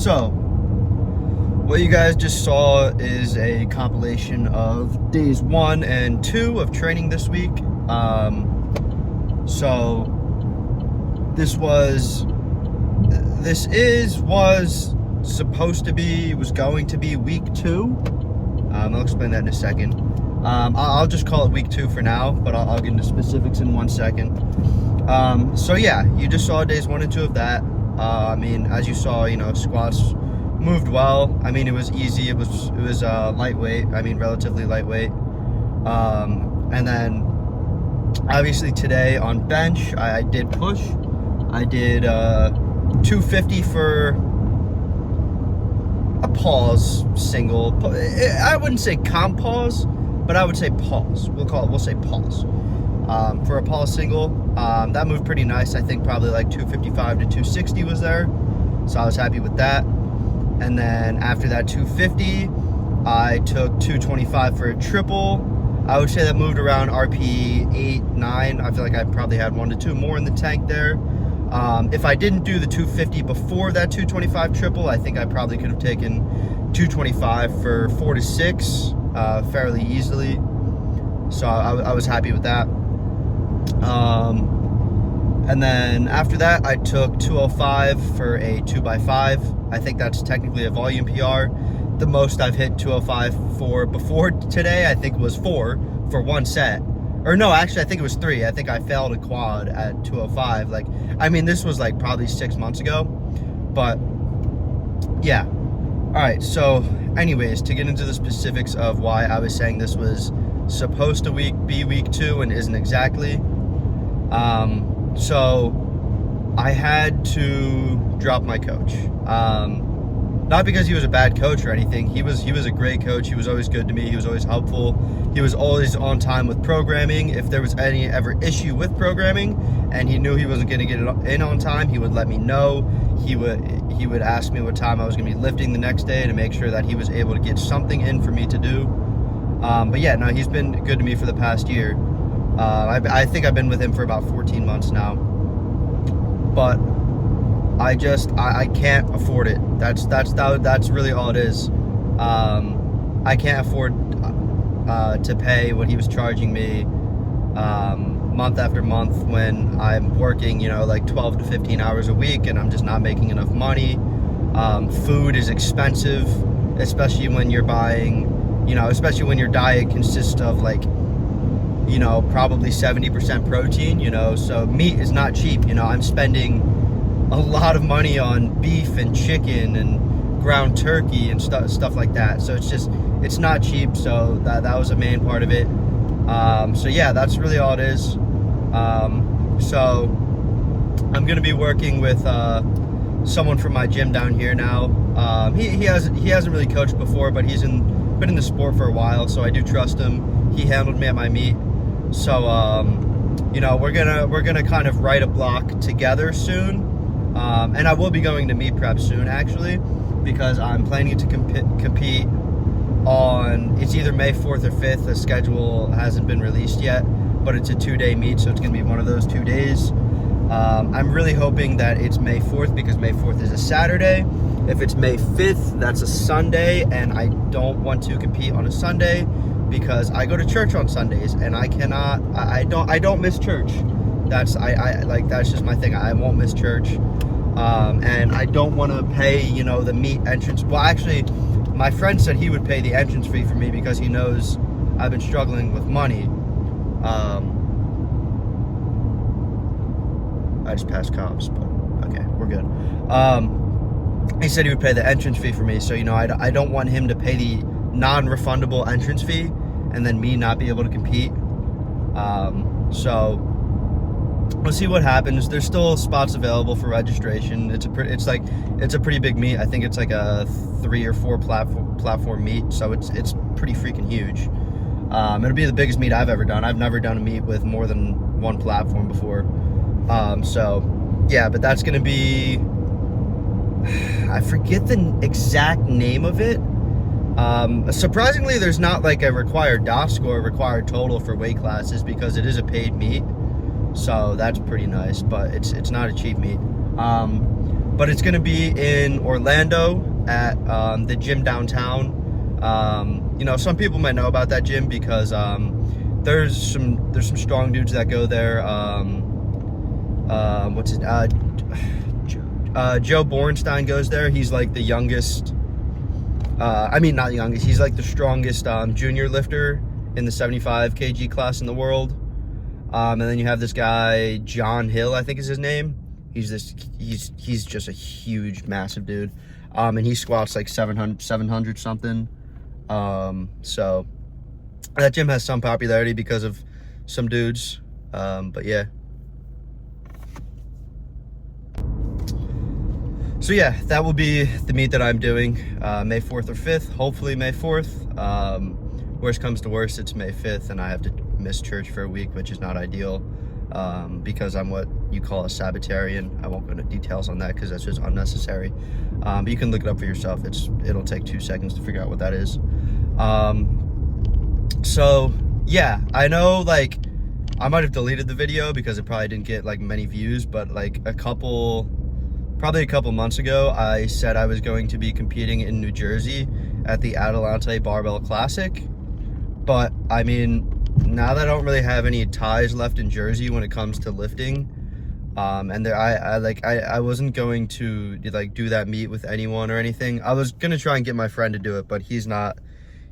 So, what you guys just saw is a compilation of days 1 and 2 of training this week. Was going to be week 2. I'll explain that in a second. I'll just call it week 2 for now, but I'll get into specifics in 1 second. So yeah, you just saw days 1 and 2 of that. As you saw, squats moved well. It was easy. It was lightweight. Relatively lightweight. And then obviously today on bench, I did push. I did 250 for a pause single. I wouldn't say comp pause, but I would say pause. We'll say pause. For a pause single, that moved pretty nice. I think probably like 255 to 260 was there, so I was happy with that. And then after that 250, I took 225 for a triple. I would say that moved around RP 8, 9. I feel like I probably had 1 to 2 more in the tank there. If I didn't do the 250 before that 225 triple, I think I probably could have taken 225 for 4 to 6 fairly easily. So I was happy with that. And then after that, I took 205 for a 2x5. I think that's technically a volume PR. The most I've hit 205 for before today, I think, was 4 for 1 set. Or no, actually, I think it was 3. I think I failed a quad at 205. This was like probably 6 months ago. But yeah. All right. So anyways, to get into the specifics of why I was saying this was supposed to be week 2 and isn't exactly. So I had to drop my coach. Not because he was a bad coach or anything. He was a great coach. He was always good to me. He was always helpful. He was always on time with programming. If there was any ever issue with programming and he knew he wasn't going to get it in on time, he would let me know. He would ask me what time I was going to be lifting the next day to make sure that he was able to get something in for me to do. But yeah, no, he's been good to me for the past year. I think I've been with him for about 14 months now. But I can't afford it. That's really all it is. I can't afford to pay what he was charging me month after month when I'm working, like 12 to 15 hours a week, and I'm just not making enough money. Food is expensive, especially when you're buying, especially when your diet consists of probably 70% protein, so meat is not cheap. I'm spending a lot of money on beef and chicken and ground turkey and stuff like that. So it's not cheap. So that was a main part of it. So yeah, that's really all it is. So I'm gonna be working with someone from my gym down here now. He hasn't really coached before, but he's been in the sport for a while, so I do trust him. He handled me at my meet. So we're gonna kind of write a block together soon. And I will be going to meet prep soon, actually, because I'm planning to compete on, it's either May 4th or 5th. The schedule hasn't been released yet, but it's a 2-day meet, so it's going to be one of those 2 days. I'm really hoping that it's May 4th because May 4th is a Saturday. If it's May 5th, that's a Sunday, and I don't want to compete on a Sunday because I go to church on Sundays, and I don't miss church. That's just my thing. I won't miss church. And I don't want to pay, the meet entrance. Well, actually, my friend said he would pay the entrance fee for me because he knows I've been struggling with money. I just passed cops, but okay, we're good. He said he would pay the entrance fee for me, so, I don't want him to pay the non-refundable entrance fee and then me not be able to compete. So we'll see what happens. There's still spots available for registration. It's a pretty big meet. I think it's like a 3 or 4 platform meet, so it's pretty freaking huge. It'll be the biggest meet I've ever done. I've never done a meet with more than 1 platform before. So yeah, but that's gonna be, I forget the exact name of it. Surprisingly, there's not like a required DOT score, required total for weight classes because it is a paid meet. So that's pretty nice, but it's not a cheap meet. but it's going to be in Orlando at the gym downtown. You know, some people might know about that gym because there's some strong dudes that go there. Joe Bornstein goes there. He's like the youngest. I mean, not youngest. He's like the strongest junior lifter in the 75 kg class in the world. And then you have this guy John Hill, I think is his name. He's just a huge, massive dude. And he squats like 700 something. So that gym has some popularity because of some dudes. But yeah. So yeah, that will be the meet that I'm doing, May 4th or 5th, hopefully May 4th. Worst comes to worst, it's May 5th, and I have to miss church for a week, which is not ideal, because I'm what you call a Sabbatarian. I won't go into details on that because that's just unnecessary. But you can look it up for yourself. It'll take 2 seconds to figure out what that is. So yeah, I know, like, I might have deleted the video because it probably didn't get like many views, but like probably a couple months ago, I said I was going to be competing in New Jersey at the Adelante Barbell Classic. But I mean, now that I don't really have any ties left in Jersey when it comes to lifting, and I wasn't going to like do that meet with anyone or anything. I was gonna try and get my friend to do it, but he's not.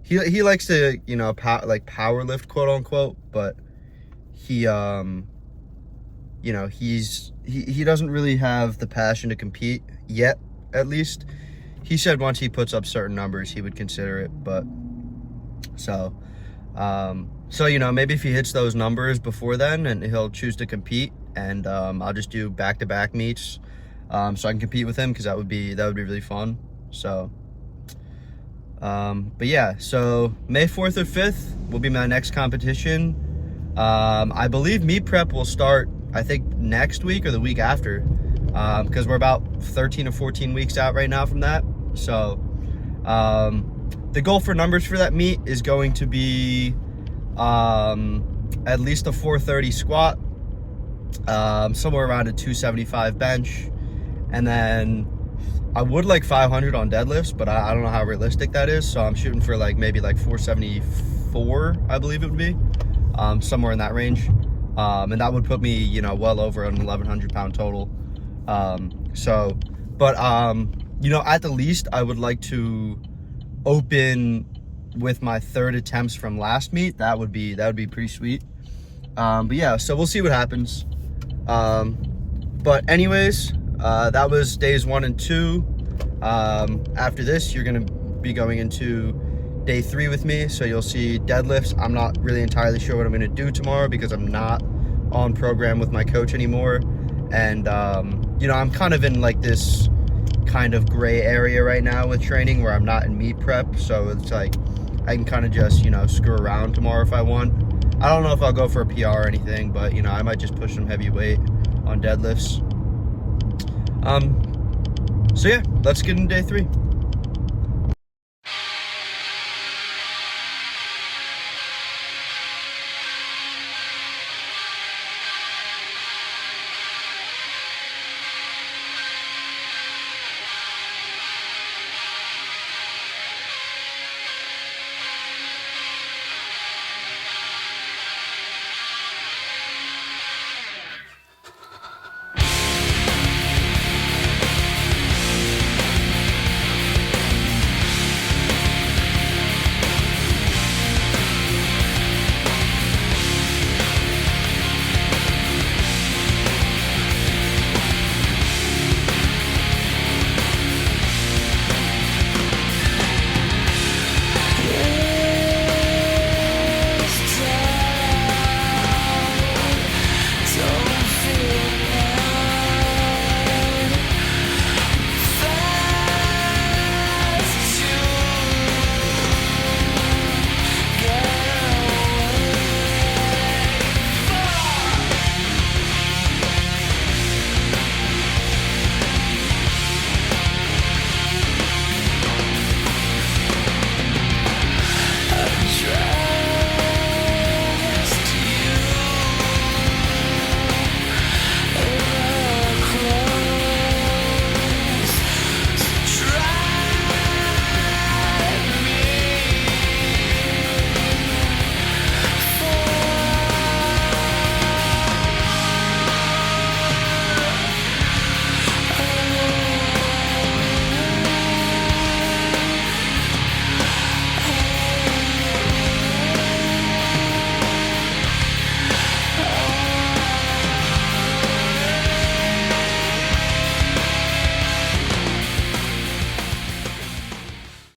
He likes to, you know, power lift, quote unquote, but he you know, he doesn't really have the passion to compete yet, at least. He said once he puts up certain numbers, he would consider it, but so you know, maybe if he hits those numbers before then, and he'll choose to compete, and I'll just do back-to-back meets, so I can compete with him, because that would be really fun. So but yeah, so May 4th or 5th will be my next competition. I believe meet prep will start, I think, next week or the week after, because we're about 13 or 14 weeks out right now from that. So the goal for numbers for that meet is going to be at least a 430 squat, somewhere around a 275 bench, and then I would like 500 on deadlifts, but I don't know how realistic that is, so I'm shooting for like maybe like 474, I believe it would be, somewhere in that range. And that would put me, you know, well over an 1,100 pound total. You know, at the least, I would like to open with my 3rd attempts from last meet. That would be pretty sweet. But yeah, so we'll see what happens. But anyways, that was days 1 and 2. After this, you're gonna be going into day 3 with me, so you'll see deadlifts. I'm not really entirely sure what I'm gonna do tomorrow because I'm not on program with my coach anymore, and you know, I'm kind of in like this kind of gray area right now with training where I'm not in meet prep, so it's like I can kind of just, you know, screw around tomorrow if I want. I don't know if I'll go for a PR or anything, but you know, I might just push some heavy weight on deadlifts. So yeah, let's get into day 3.